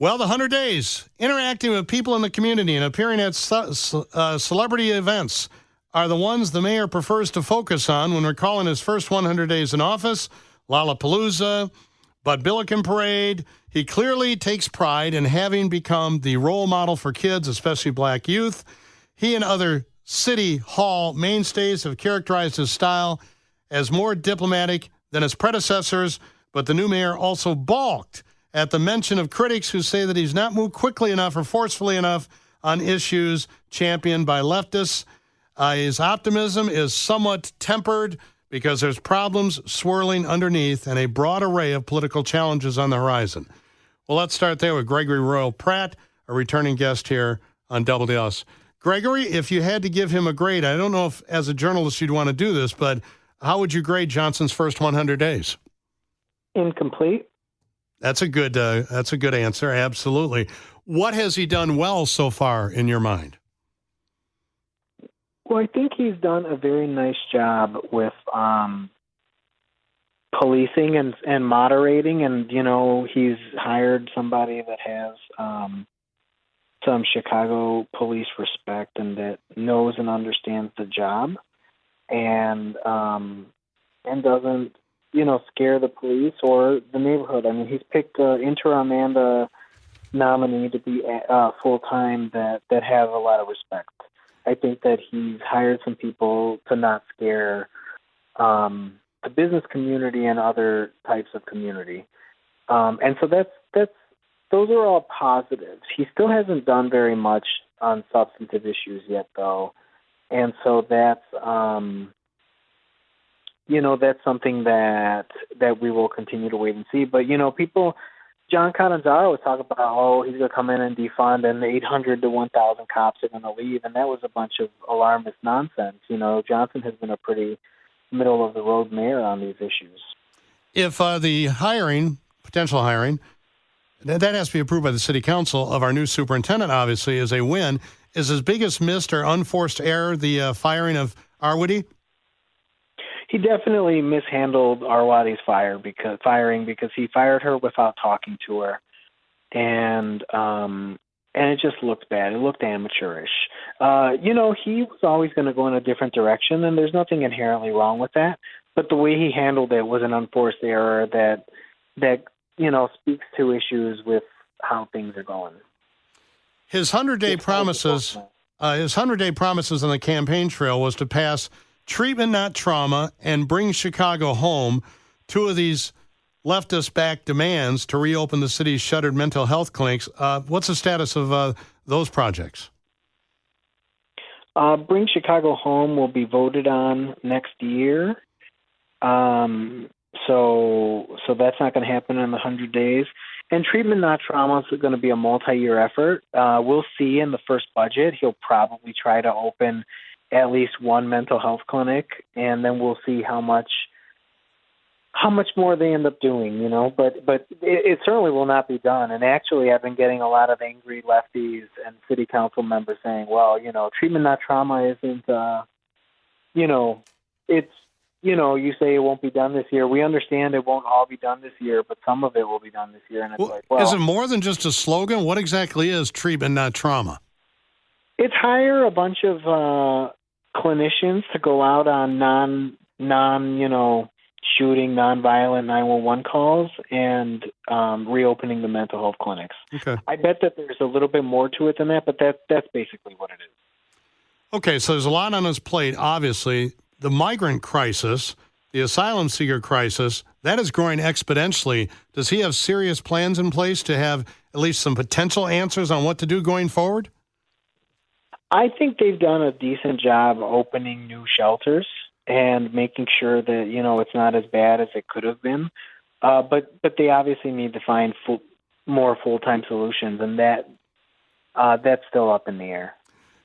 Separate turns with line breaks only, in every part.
Well, the 100 days, interacting with people in the community and appearing at celebrity events are the ones the mayor prefers to focus on when recalling his first 100 days in office. Lollapalooza, Bud Billiken Parade. He clearly takes pride in having become the role model for kids, especially black youth. He and other City Hall mainstays have characterized his style as more diplomatic than his predecessors, but the new mayor also balked at the mention of critics who say that he's not moved quickly enough or forcefully enough on issues championed by leftists. His optimism is somewhat tempered because there's problems swirling underneath and a broad array of political challenges on the horizon. Well, let's start there with Gregory Royal Pratt, a returning guest here on WS. Gregory, if you had to give him a grade, I don't know if as a journalist you'd want to do this, but how would you grade Johnson's first 100 days?
Incomplete.
That's a good answer. Absolutely. What has he done well so far in your mind?
Well, I think he's done a very nice job with policing and moderating, and he's hired somebody that has some Chicago police respect and that knows and understands the job, and doesn't scare the police or the neighborhood. I mean, he's picked an interim and a nominee to be full time that have a lot of respect. I think that he's hired some people to not scare the business community and other types of community, and so those are all positives. He still hasn't done very much on substantive issues yet, though, and so that's that's something that we will continue to wait and see. But people. John Catanzaro was talking about, he's going to come in and defund, and 800 to 1,000 cops are going to leave, and that was a bunch of alarmist nonsense. Johnson has been a pretty middle-of-the-road mayor on these issues.
If the potential hiring, that has to be approved by the city council of our new superintendent, obviously, is a win. Is his biggest missed or unforced error the firing of Arwady?
He definitely mishandled Arwadi's firing because he fired her without talking to her, and it just looked bad. It looked amateurish. He was always going to go in a different direction, and there's nothing inherently wrong with that. But the way he handled it was an unforced error that speaks to issues with how things are going.
His 100-day promises. His 100-day promises on the campaign trail was to pass treatment, not trauma, and bring Chicago home. Two of these leftist-backed demands to reopen the city's shuttered mental health clinics. What's the status of those projects?
Bring Chicago Home will be voted on next year. So that's not going to happen in the 100 days. And treatment, not trauma, is going to be a multi-year effort. We'll see in the first budget. He'll probably try to open at least one mental health clinic, and then we'll see how much more they end up doing, but it certainly will not be done. And actually, I've been getting a lot of angry lefties and city council members saying, well, treatment, not trauma isn't, it's, you say it won't be done this year. We understand it won't all be done this year, but some of it will be done this year. And it's
is it more than just a slogan? What exactly is treatment, not trauma?
It's hire a bunch of clinicians to go out on shooting, non-violent 911 calls and reopening the mental health clinics.
Okay.
I bet that there's a little bit more to it than that, but that's basically what it is.
Okay, so there's a lot on his plate, obviously. The migrant crisis, the asylum seeker crisis, that is growing exponentially. Does he have serious plans in place to have at least some potential answers on what to do going forward?
I think they've done a decent job opening new shelters and making sure that, it's not as bad as it could have been. But they obviously need to find more full-time solutions, and that's still up in the air.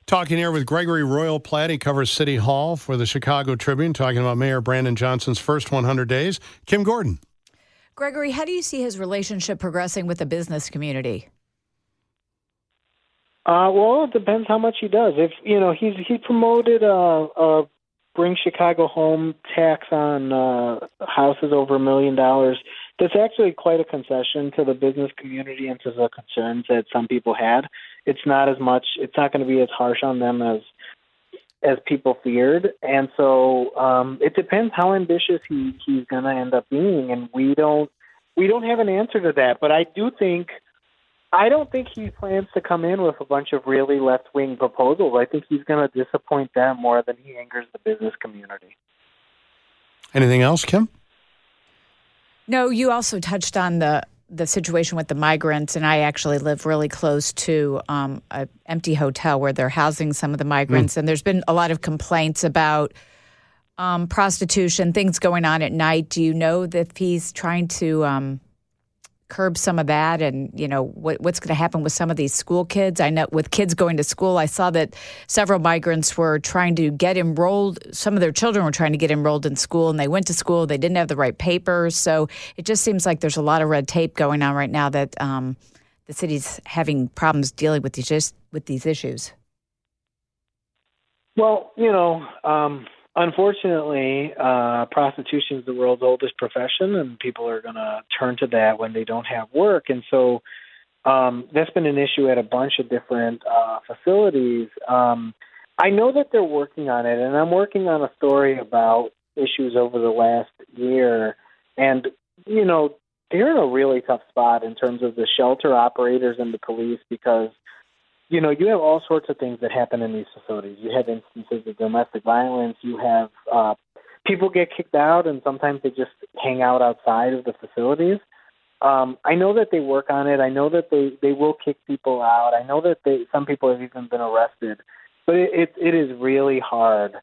Talking here with Gregory Royal Pratt. He covers City Hall for the Chicago Tribune, talking about Mayor Brandon Johnson's first 100 days. Kim Gordon.
Gregory, how do you see his relationship progressing with the business community?
Well, it depends how much he does. If he promoted a Bring Chicago Home tax on houses over $1 million that's actually quite a concession to the business community and to the concerns that some people had. It's not going to be as harsh on them as people feared. And so it depends how ambitious he's going to end up being. And we don't have an answer to that. But I don't think he plans to come in with a bunch of really left-wing proposals. I think he's going to disappoint them more than he angers the business community.
Anything else, Kim?
No, you also touched on the situation with the migrants, and I actually live really close to an empty hotel where they're housing some of the migrants, and there's been a lot of complaints about prostitution, things going on at night. Do you know that he's trying to curb some of that, and what's going to happen with some of these school kids? I know with kids going to school, I saw that several migrants were trying to get enrolled. Some of their children were trying to get enrolled in school, and they went to school. They didn't have the right papers, so it just seems like there's a lot of red tape going on right now that the city's having problems dealing with these issues.
Well, unfortunately, prostitution is the world's oldest profession, and people are going to turn to that when they don't have work. And so that's been an issue at a bunch of different facilities. I know that they're working on it, and I'm working on a story about issues over the last year. And, they're in a really tough spot in terms of the shelter operators and the police because you have all sorts of things that happen in these facilities. You have instances of domestic violence. You have people get kicked out, and sometimes they just hang out outside of the facilities. I know that they work on it. I know that they will kick people out. I know that some people have even been arrested. But it is really hard.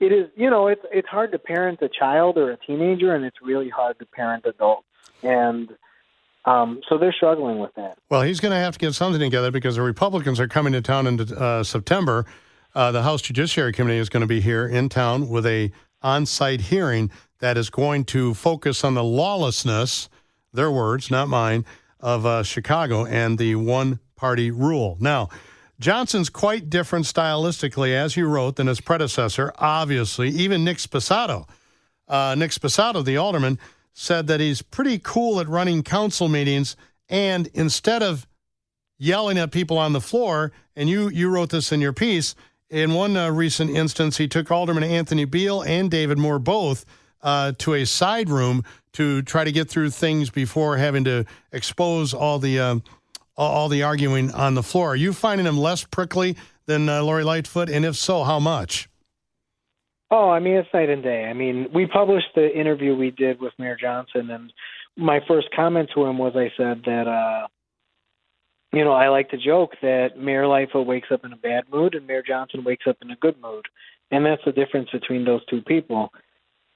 It is, it's hard to parent a child or a teenager, and it's really hard to parent adults. And so they're struggling with that.
Well, he's going to have to get something together because the Republicans are coming to town in September. The House Judiciary Committee is going to be here in town with a on-site hearing that is going to focus on the lawlessness, their words, not mine, of Chicago and the one-party rule. Now, Johnson's quite different stylistically, as you wrote, than his predecessor, obviously. Even Nick Sposato, the alderman, said that he's pretty cool at running council meetings, and instead of yelling at people on the floor, and you wrote this in your piece, in one recent instance, he took Alderman Anthony Beal and David Moore both to a side room to try to get through things before having to expose all the arguing on the floor. Are you finding him less prickly than Lori Lightfoot, and if so, how much?
Oh, it's night and day. We published the interview we did with Mayor Johnson, and my first comment to him was I said that, I like to joke that Mayor Lightfoot wakes up in a bad mood and Mayor Johnson wakes up in a good mood. And that's the difference between those two people.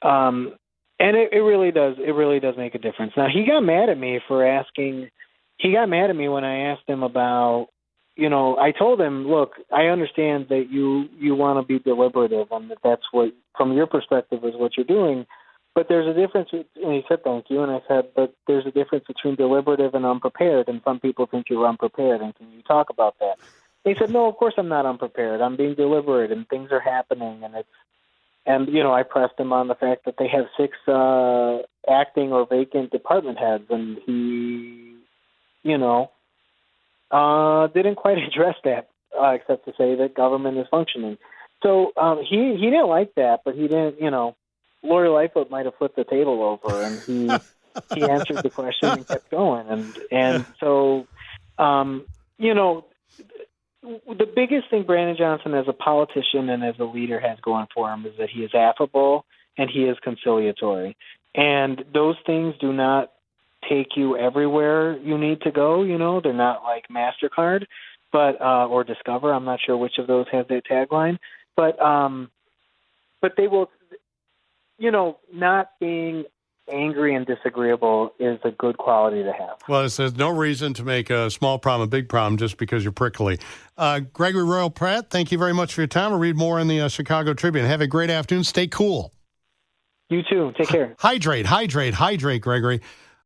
And it really does make a difference. Now, he got mad at me when I asked him about, I told him, look, I understand that you want to be deliberative and that's what, from your perspective, is what you're doing. But there's a difference. And he said, thank you. And I said, but there's a difference between deliberative and unprepared. And some people think you're unprepared. And can you talk about that? And he said, no, of course I'm not unprepared. I'm being deliberate and things are happening. And I pressed him on the fact that they have 6 acting or vacant department heads. And he, didn't quite address that, except to say that government is functioning. So he didn't like that, but he didn't, Lori Lightfoot might have flipped the table over, and he answered the question and kept going. And so, the biggest thing Brandon Johnson as a politician and as a leader has going for him is that he is affable and he is conciliatory. And those things do not take you everywhere you need to go. They're not like MasterCard, or Discover. I'm not sure which of those has that tagline, but they will, not being angry and disagreeable is a good quality to have.
Well, there's no reason to make a small problem a big problem just because you're prickly. Gregory Royal Pratt, thank you very much for your time. I'll read more in the Chicago Tribune. Have a great afternoon. Stay cool.
You too. Take care.
Hydrate, Gregory.